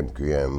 MQM,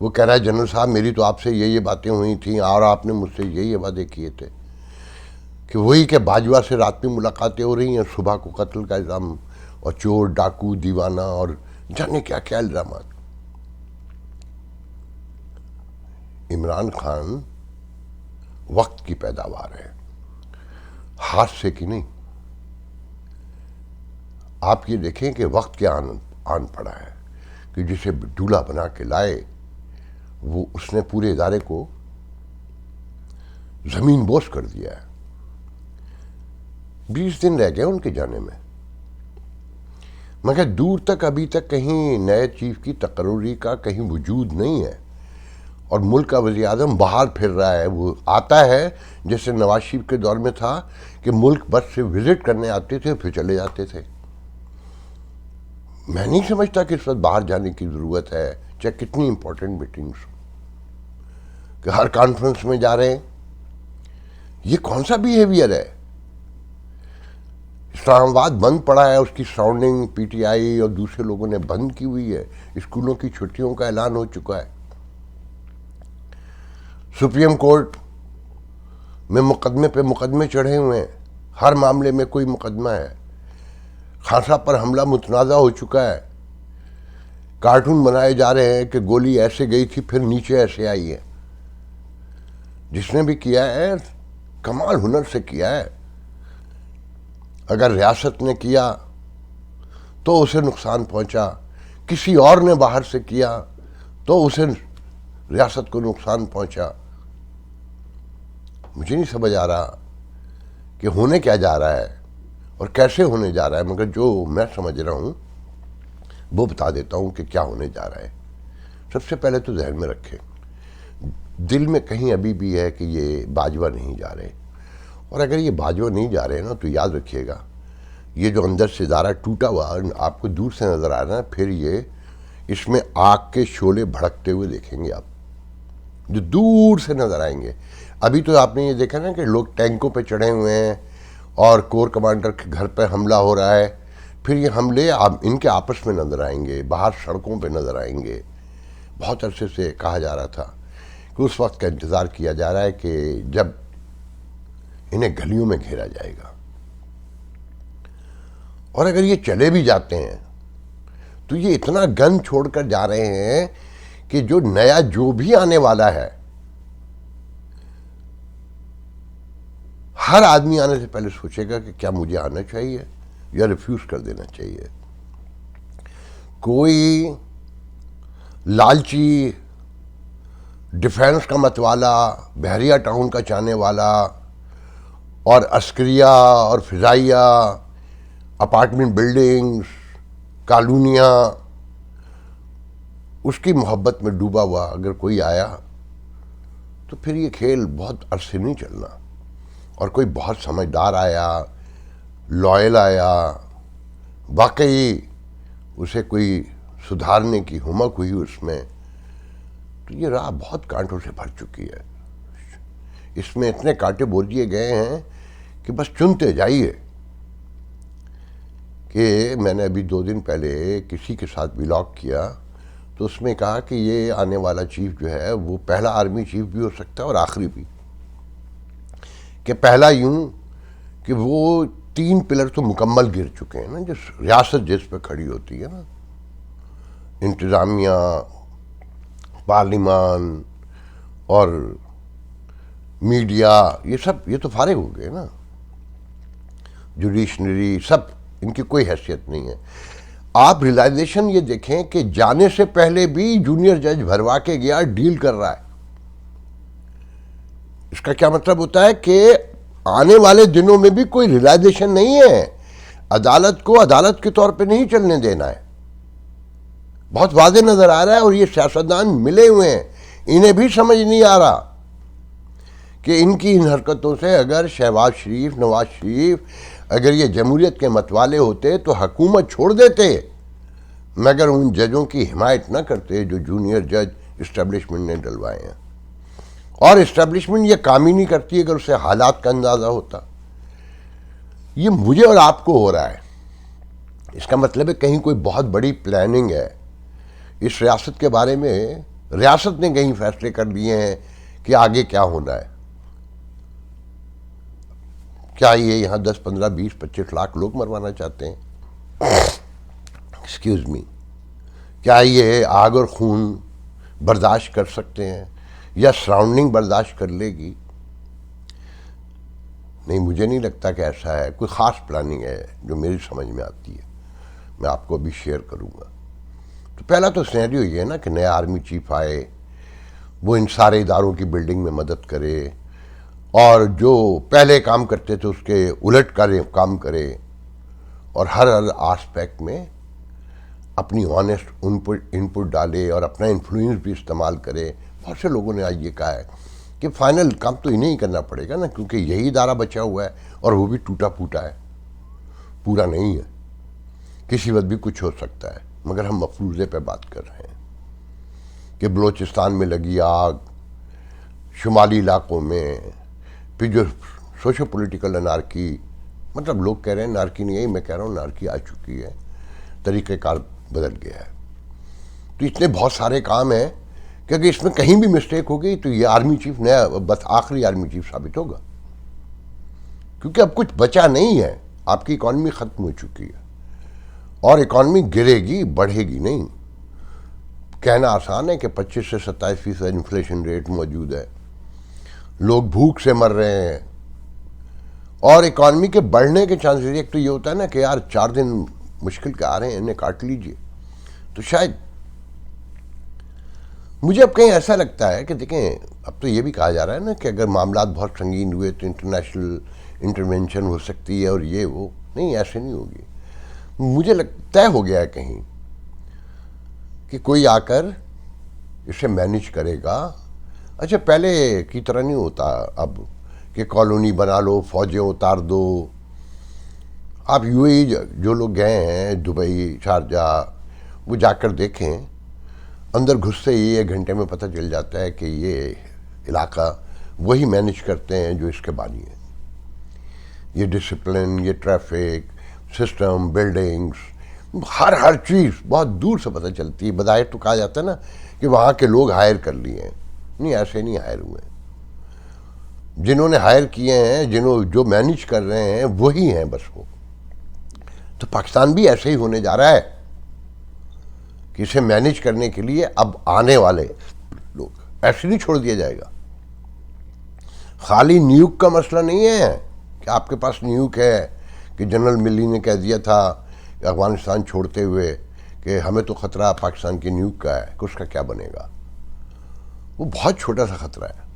وہ کہہ رہا ہے جنرل صاحب میری تو آپ سے یہ باتیں ہوئی تھیں اور آپ نے مجھ سے یہ وعدے کیے تھے کہ وہی کہ باجوہ سے رات میں ملاقاتیں ہو رہی ہیں، صبح کو قتل کا الزام، اور چور ڈاکو دیوانہ اور جانے کیا کیا الزامات۔ عمران خان وقت کی پیداوار ہے، ہاتھ سے کی نہیں۔ آپ یہ دیکھیں کہ وقت کیا آن پڑا ہے کہ جسے دولہا بنا کے لائے وہ اس نے پورے ادارے کو زمین بوس کر دیا ہے۔ 20 دن رہ گئے ان کے جانے میں، مگر دور تک ابھی تک کہیں نئے چیف کی تقرری کا کہیں وجود نہیں ہے، اور ملک کا وزیر اعظم باہر پھر رہا ہے۔ وہ آتا ہے جیسے نواز شریف کے دور میں تھا کہ ملک بس سے وزٹ کرنے آتے تھے پھر چلے جاتے تھے۔ میں نہیں سمجھتا کہ اس وقت باہر جانے کی ضرورت ہے، چاہے کتنی امپورٹنٹ میٹنگز کہ ہر کانفرنس میں جا رہے ہیں۔ یہ کون سا بیہیویئر ہے؟ اسلام آباد بند پڑا ہے، اس کی سراؤنڈنگ پی ٹی آئی اور دوسرے لوگوں نے بند کی ہوئی ہے، اسکولوں کی چھٹیوں کا اعلان ہو چکا ہے، سپریم کورٹ میں مقدمے پہ مقدمے چڑھے ہوئے ہیں، ہر معاملے میں کوئی مقدمہ ہے، خان صاحب پر حملہ متنازع ہو چکا ہے، کارٹون بنائے جا رہے ہیں کہ گولی ایسے گئی تھی پھر نیچے ایسے آئی ہے۔ جس نے بھی کیا ہے کمال ہنر سے کیا ہے۔ اگر ریاست نے کیا تو اسے نقصان پہنچا، کسی اور نے باہر سے کیا تو اسے ریاست کو نقصان پہنچا۔ مجھے نہیں سمجھ آ رہا کہ ہونے کیا جا رہا ہے اور کیسے ہونے جا رہا ہے، مگر جو میں سمجھ رہا ہوں وہ بتا دیتا ہوں کہ کیا ہونے جا رہا ہے۔ سب سے پہلے تو ذہن میں رکھیں، دل میں کہیں ابھی بھی ہے کہ یہ باجوہ نہیں جا رہے، اور اگر یہ باجوہ نہیں جا رہے نا تو یاد رکھیے گا یہ جو اندر سے ادارہ ٹوٹا ہوا آپ کو دور سے نظر آ رہا ہے، پھر یہ اس میں آگ کے شعلے بھڑکتے ہوئے دیکھیں گے آپ، جو دور سے نظر آئیں گے۔ ابھی تو آپ نے یہ دیکھا نا کہ لوگ ٹینکوں پہ چڑھے ہوئے ہیں اور کور کمانڈر کے گھر پہ حملہ ہو رہا ہے، پھر یہ حملے ان کے آپس میں نظر آئیں گے، باہر سڑکوں پہ نظر آئیں گے۔ بہت عرصے سے کہا جا رہا تھا کہ اس وقت کا انتظار کیا جا رہا ہے کہ جب انہیں گلیوں میں گھیرا جائے گا، اور اگر یہ چلے بھی جاتے ہیں تو یہ اتنا گن چھوڑ کر جا رہے ہیں کہ جو نیا جو بھی آنے والا ہے، ہر آدمی آنے سے پہلے سوچے گا کہ کیا مجھے آنا چاہیے یا ریفیوز کر دینا چاہیے۔ کوئی لالچی ڈیفینس کا متوالا، بحریہ ٹاؤن کا چاہنے والا، اور عسکریہ اور فضائیہ، اپارٹمنٹ بلڈنگز، کالونیاں، اس کی محبت میں ڈوبا ہوا اگر کوئی آیا تو پھر یہ کھیل بہت عرصے نہیں چلنا، اور کوئی بہت سمجھدار آیا، لائل آیا، واقعی اسے کوئی سدھارنے کی ہمت ہوئی اس میں، تو یہ راہ بہت کانٹوں سے بھر چکی ہے۔ اس میں اتنے کانٹے بو دیے گئے ہیں کہ بس چنتے جائیے۔ کہ میں نے ابھی 2 دن پہلے کسی کے ساتھ ولاگ کیا تو اس میں کہا کہ یہ آنے والا چیف جو ہے وہ پہلا آرمی چیف بھی ہو سکتا ہے اور آخری بھی، کہ پہلا یوں کہ وہ 3 پلر تو مکمل گر چکے ہیں نا، جس ریاست جس پہ کھڑی ہوتی ہے نا، انتظامیہ، پارلیمان اور میڈیا، یہ تو فارغ ہو گئے نا، جوڈیشنری، سب ان کی کوئی حیثیت نہیں ہے۔ آپ ریلائزیشن یہ دیکھیں کہ جانے سے پہلے بھی جونیئر جج بھروا کے گیا، ڈیل کر رہا ہے۔ اس کا کیا مطلب ہوتا ہے کہ آنے والے دنوں میں بھی کوئی ریلائزیشن نہیں ہے، عدالت کو عدالت کے طور پہ نہیں چلنے دینا ہے، بہت واضح نظر آ رہا ہے۔ اور یہ سیاستدان ملے ہوئے ہیں، انہیں بھی سمجھ نہیں آ رہا کہ ان کی ان حرکتوں سے اگر شہباز شریف، نواز شریف اگر یہ جمہوریت کے متوالے ہوتے تو حکومت چھوڑ دیتے، مگر ان ججوں کی حمایت نہ کرتے جو جونیئر جج اسٹیبلشمنٹ نے ڈلوائے ہیں۔ اور اسٹیبلشمنٹ یہ کام ہی نہیں کرتی اگر اسے حالات کا اندازہ ہوتا۔ یہ مجھے اور آپ کو ہو رہا ہے، اس کا مطلب ہے کہیں کوئی بہت بڑی پلاننگ ہے۔ اس ریاست کے بارے میں ریاست نے کہیں فیصلے کر لیے ہیں کہ آگے کیا ہونا ہے. کیا یہ یہاں 10 15 20 25 لاکھ لوگ مروانا چاہتے ہیں؟ Excuse me. کیا یہ آگ اور خون برداشت کر سکتے ہیں یا سراؤنڈنگ برداشت کر لے گی؟ نہیں، مجھے نہیں لگتا کہ ایسا ہے. کوئی خاص پلاننگ ہے جو میری سمجھ میں آتی ہے، میں آپ کو ابھی شیئر کروں گا. تو پہلا تو سینیریو یہ ہے نا کہ نیا آرمی چیف آئے، وہ ان سارے اداروں کی بلڈنگ میں مدد کرے اور جو پہلے کام کرتے تھے اس کے الٹ کام کرے اور ہر آسپیکٹ میں اپنی آنیسٹ انپٹ ڈالے اور اپنا انفلوئنس بھی استعمال کرے. بہت سے لوگوں نے آج یہ کہا ہے کہ فائنل کام تو انہیں ہی کرنا پڑے گا نا، کیونکہ یہی ادارہ بچا ہوا ہے اور وہ بھی ٹوٹا پھوٹا ہے، پورا نہیں ہے، کسی وقت بھی کچھ ہو سکتا ہے. مگر ہم مفروضے پہ بات کر رہے ہیں کہ بلوچستان میں لگی آگ، شمالی علاقوں میں پھر جو سوشو پولیٹیکل انارکی، مطلب لوگ کہہ رہے ہیں انارکی نہیں ہے، میں کہہ رہا ہوں انارکی آ چکی ہے، طریقہ کار بدل گیا ہے. تو اتنے بہت سارے کام ہیں کہ اگر اس میں کہیں بھی مسٹیک ہو گئی تو یہ آرمی چیف نیا بس آخری آرمی چیف ثابت ہوگا، کیونکہ اب کچھ بچا نہیں ہے. آپ کی اکانومی ختم ہو چکی ہے اور اکانومی گرے گی، بڑھے گی نہیں. کہنا آسان ہے کہ 25 سے 27% انفلیشن ریٹ موجود ہے، لوگ بھوک سے مر رہے ہیں اور اکانومی کے بڑھنے کے چانسز. ایک تو یہ ہوتا ہے نا کہ یار 4 دن مشکل کے آ رہے ہیں، انہیں کاٹ لیجئے. تو شاید مجھے اب کہیں ایسا لگتا ہے کہ دیکھیں، اب تو یہ بھی کہا جا رہا ہے نا کہ اگر معاملات بہت سنگین ہوئے تو انٹرنیشنل انٹرونشن ہو سکتی ہے اور یہ وہ. نہیں، ایسے نہیں ہوگی. مجھے طے ہو گیا ہے کہیں کہ کوئی آ کر اسے مینیج کرے گا. اچھا، پہلے کی طرح نہیں ہوتا اب کہ کالونی بنا لو، فوجیں اتار دو. آپ یو اے جو لوگ گئے ہیں دبئی، شارجہ، وہ جا کر دیکھیں، اندر گھستے ہی 1 گھنٹے میں پتہ چل جاتا ہے کہ یہ علاقہ وہی مینیج کرتے ہیں جو اس کے بانی ہیں. یہ ڈسپلن، یہ ٹریفک سسٹم، بلڈنگز، ہر چیز بہت دور سے پتہ چلتی ہے. بظاہر تو کہا جاتا ہے نا کہ وہاں کے لوگ ہائر کر لیے ہیں. نہیں، ایسے نہیں ہائر ہوئے. جنہوں نے ہائر کیے ہیں، جو مینیج کر رہے ہیں وہی ہیں بس وہ. تو پاکستان بھی ایسے ہی ہونے جا رہا ہے کہ اسے مینیج کرنے کے لیے اب آنے والے لوگ ایسے نہیں چھوڑ دیا جائے گا. خالی نیوک کا مسئلہ نہیں ہے کہ آپ کے پاس نیوک ہے کہ جنرل ملی نے کہہ دیا تھا افغانستان چھوڑتے ہوئے کہ ہمیں تو خطرہ پاکستان کی نیوک کا ہے، کہ اس کا کیا بنے گا. وہ بہت چھوٹا سا خطرہ ہے،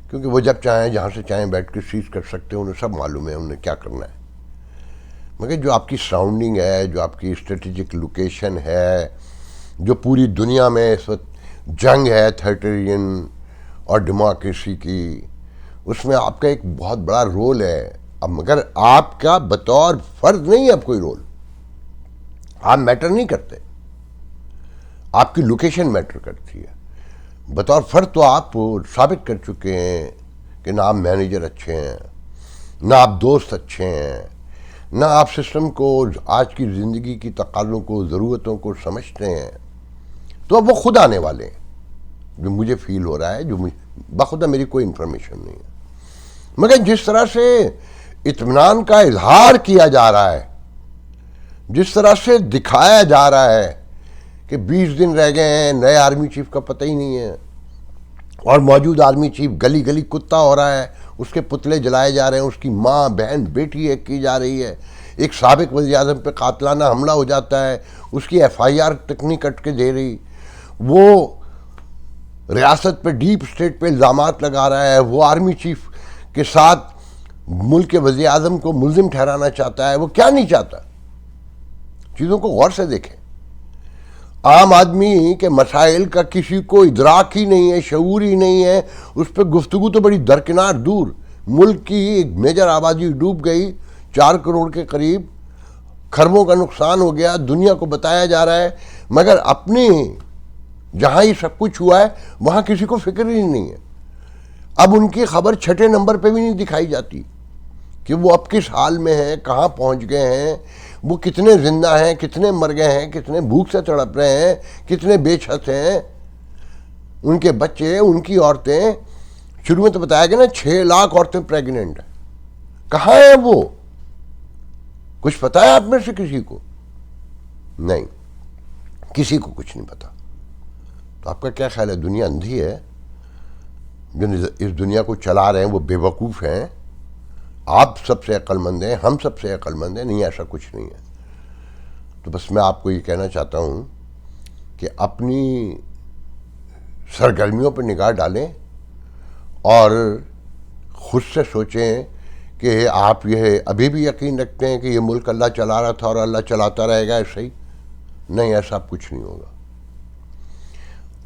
کیونکہ وہ جب چاہیں جہاں سے چاہیں بیٹھ کے سیز کر سکتے ہیں، انہیں سب معلوم ہے انہیں کیا کرنا ہے. مگر جو آپ کی سراؤنڈنگ ہے، جو آپ کی اسٹریٹجک لوکیشن ہے، جو پوری دنیا میں اس وقت جنگ ہے تھیٹرین اور ڈیموکریسی کی، اس میں آپ کا ایک بہت بڑا رول ہے. اب مگر آپ کا بطور فرد نہیں ہے اب کوئی رول. آپ میٹر نہیں کرتے، آپ کی لوکیشن میٹر کرتی ہے. بطور فرد تو آپ ثابت کر چکے ہیں کہ نہ آپ مینیجر اچھے ہیں، نہ آپ دوست اچھے ہیں، نہ آپ سسٹم کو، آج کی زندگی کی تقاضوں کو، ضرورتوں کو سمجھتے ہیں. تو اب وہ خود آنے والے ہیں، جو مجھے فیل ہو رہا ہے، جو بخدا میری کوئی انفارمیشن نہیں ہے. مگر جس طرح سے اطمینان کا اظہار کیا جا رہا ہے، جس طرح سے دکھایا جا رہا ہے کہ 20 دن رہ گئے ہیں، نئے آرمی چیف کا پتہ ہی نہیں ہے اور موجود آرمی چیف گلی گلی کتا ہو رہا ہے، اس کے پتلے جلائے جا رہے ہیں، اس کی ماں، بہن، بیٹی ایک کی جا رہی ہے، ایک سابق وزیر اعظم پہ قاتلانہ حملہ ہو جاتا ہے، اس کی FIR تک نہیں کٹ کے دے رہی، وہ ریاست پہ ڈیپ اسٹیٹ پہ الزامات لگا رہا ہے، وہ آرمی چیف کے ساتھ ملک کے وزیر اعظم کو ملزم ٹھہرانا چاہتا ہے. وہ کیا نہیں چاہتا؟ چیزوں کو غور سے دیکھیں. عام آدمی کے مسائل کا کسی کو ادراک ہی نہیں ہے، شعور ہی نہیں ہے، اس پہ گفتگو تو بڑی درکنار دور. ملک کی ایک میجر آبادی ڈوب گئی، 4 کروڑ کے قریب، کھربوں کا نقصان ہو گیا، دنیا کو بتایا جا رہا ہے. مگر اپنی جہاں یہ سب کچھ ہوا ہے وہاں کسی کو فکر ہی نہیں ہے. اب ان کی خبر 6 نمبر پہ بھی نہیں دکھائی جاتی کہ وہ اب کس حال میں ہیں، کہاں پہنچ گئے ہیں، وہ کتنے زندہ ہیں، کتنے مر گئے ہیں، کتنے بھوک سے تڑپ رہے ہیں، کتنے بے چھت ہیں. ان کے بچے، ان کی عورتیں، شروع میں تو بتایا گیا نا 6 لاکھ عورتیں پریگننٹ ہیں. کہاں ہیں وہ؟ کچھ پتا ہے آپ میں سے کسی کو؟ نہیں، کسی کو کچھ نہیں پتا. تو آپ کا کیا خیال ہے دنیا اندھی ہے؟ جو اس دنیا کو چلا رہے ہیں وہ بے وقوف ہیں؟ آپ سب سے عقل مند ہیں، ہم سب سے عقل مند ہیں؟ نہیں، ایسا کچھ نہیں ہے. تو بس میں آپ کو یہ کہنا چاہتا ہوں کہ اپنی سرگرمیوں پر نگاہ ڈالیں اور خود سے سوچیں کہ آپ یہ ابھی بھی یقین رکھتے ہیں کہ یہ ملک اللہ چلا رہا تھا اور اللہ چلاتا رہے گا ایسے ہی؟ نہیں، ایسا کچھ نہیں ہوگا.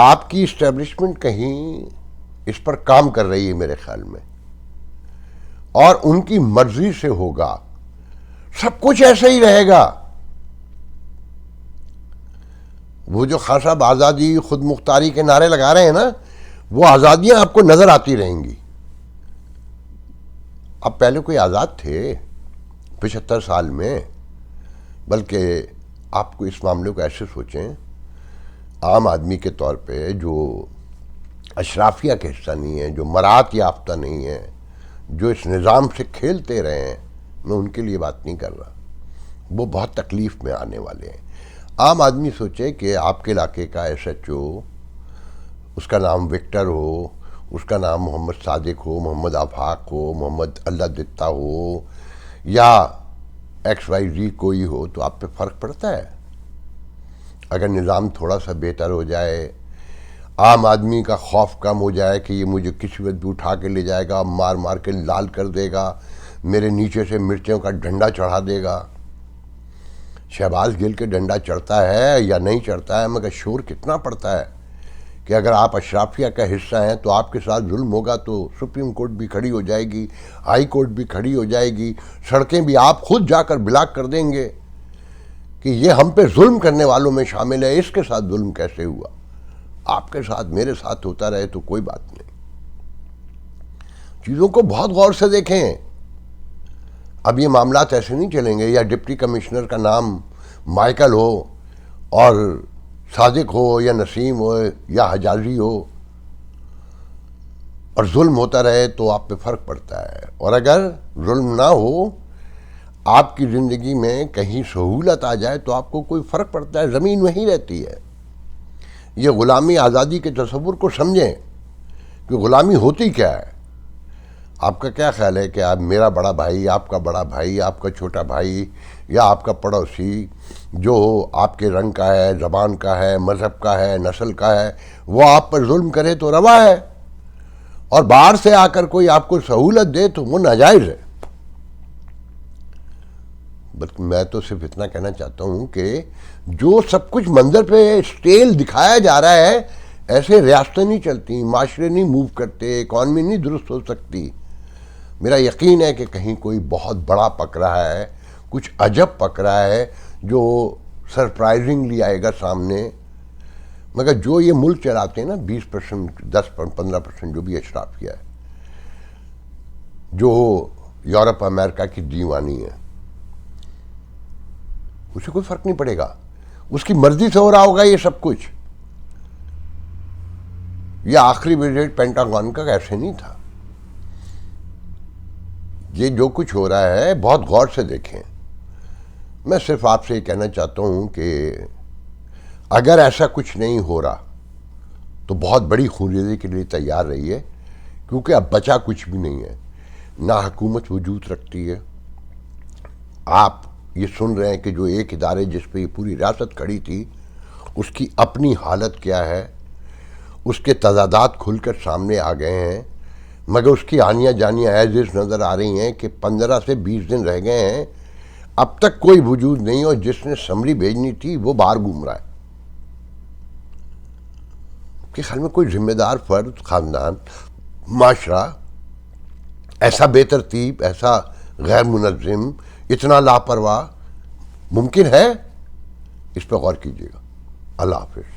آپ کی اسٹیبلشمنٹ کہیں اس پر کام کر رہی ہے میرے خیال میں، اور ان کی مرضی سے ہوگا. سب کچھ ایسا ہی رہے گا. وہ جو خان صاحب آزادی خود مختاری کے نعرے لگا رہے ہیں نا، وہ آزادیاں آپ کو نظر آتی رہیں گی. اب پہلے کوئی آزاد تھے 75 سال میں؟ بلکہ آپ کو اس معاملے کو ایسے سوچیں، عام آدمی کے طور پہ جو اشرافیہ کے حصہ نہیں ہے، جو مراعات یافتہ نہیں ہے، جو اس نظام سے کھیلتے رہے ہیں، میں ان کے لیے بات نہیں کر رہا. وہ بہت تکلیف میں آنے والے ہیں. عام آدمی سوچے کہ آپ کے علاقے کا ایس ایچ او، اس کا نام وکٹر ہو، اس کا نام محمد صادق ہو، محمد آفاق ہو، محمد اللہ دتا ہو، یا ایکس وائی زی کوئی ہو، تو آپ پہ فرق پڑتا ہے؟ اگر نظام تھوڑا سا بہتر ہو جائے، عام آدمی کا خوف کم ہو جائے کہ یہ مجھے کسی وقت بھی اٹھا کے لے جائے گا، مار مار کے لال کر دے گا، میرے نیچے سے مرچوں کا ڈنڈا چڑھا دے گا. شہباز گل کے ڈنڈا چڑھتا ہے یا نہیں چڑھتا ہے، مگر شور کتنا پڑتا ہے کہ اگر آپ اشرافیہ کا حصہ ہیں تو آپ کے ساتھ ظلم ہوگا تو سپریم کورٹ بھی کھڑی ہو جائے گی، ہائی کورٹ بھی کھڑی ہو جائے گی، سڑکیں بھی آپ خود جا کر بلاک کر دیں گے کہ یہ ہم پہ ظلم کرنے والوں میں شامل ہے. اس کے ساتھ ظلم کیسے ہوا؟ آپ کے ساتھ میرے ساتھ ہوتا رہے تو کوئی بات نہیں. چیزوں کو بہت غور سے دیکھیں. اب یہ معاملات ایسے نہیں چلیں گے. یا ڈپٹی کمشنر کا نام مائیکل ہو اور صادق ہو یا نسیم ہو یا حجازی ہو اور ظلم ہوتا رہے تو آپ پہ فرق پڑتا ہے. اور اگر ظلم نہ ہو، آپ کی زندگی میں کہیں سہولت آ جائے تو آپ کو کوئی فرق پڑتا ہے؟ زمین وہیں رہتی ہے. یہ غلامی آزادی کے تصور کو سمجھیں کہ غلامی ہوتی کیا ہے. آپ کا کیا خیال ہے کہ آپ میرا بڑا بھائی، آپ کا بڑا بھائی، آپ کا چھوٹا بھائی یا آپ کا پڑوسی جو آپ کے رنگ کا ہے، زبان کا ہے، مذہب کا ہے، نسل کا ہے، وہ آپ پر ظلم کرے تو روا ہے، اور باہر سے آ کر کوئی آپ کو سہولت دے تو وہ ناجائز ہے؟ بلکہ میں تو صرف اتنا کہنا چاہتا ہوں کہ جو سب کچھ منظر پہ اسٹیل دکھایا جا رہا ہے، ایسے ریاستیں نہیں چلتی، معاشرے نہیں موو کرتے، اکانومی نہیں درست ہو سکتی. میرا یقین ہے کہ کہیں کوئی بہت بڑا پک رہا ہے، کچھ عجب پک رہا ہے جو سرپرائزنگلی آئے گا سامنے. مگر جو یہ ملک چلاتے ہیں نا 20%، 10-15% جو بھی اشرافیہ ہے، جو یورپ امریکہ کی دیوانی ہے، اسے کوئی فرق نہیں پڑے گا. اس کی مرضی سے ہو رہا ہوگا یہ سب کچھ. یہ آخری وزٹ پینٹاگون کا ایسے نہیں تھا. یہ جو کچھ ہو رہا ہے بہت غور سے دیکھیں. میں صرف آپ سے یہ کہنا چاہتا ہوں کہ اگر ایسا کچھ نہیں ہو رہا تو بہت بڑی خونریزی کے لیے تیار رہیے، کیونکہ اب بچا کچھ بھی نہیں ہے. نہ حکومت وجود رکھتی ہے. آپ یہ سن رہے ہیں کہ جو ایک ادارے جس پہ یہ پوری ریاست کھڑی تھی، اس کی اپنی حالت کیا ہے، اس کے تضادات کھل کر سامنے آ گئے ہیں. مگر اس کی آنیاں جانیاں ایز از نظر آ رہی ہیں کہ 15 سے 20 دن رہ گئے ہیں، اب تک کوئی وجود نہیں، اور جس نے سمری بھیجنی تھی وہ باہر گھوم رہا ہے. کہ خیال میں کوئی ذمہ دار فرد، خاندان، معاشرہ ایسا بے ترتیب، ایسا غیر منظم، اتنا لاپرواہ ممکن ہے؟ اس پہ غور کیجیے گا. اللہ حافظ.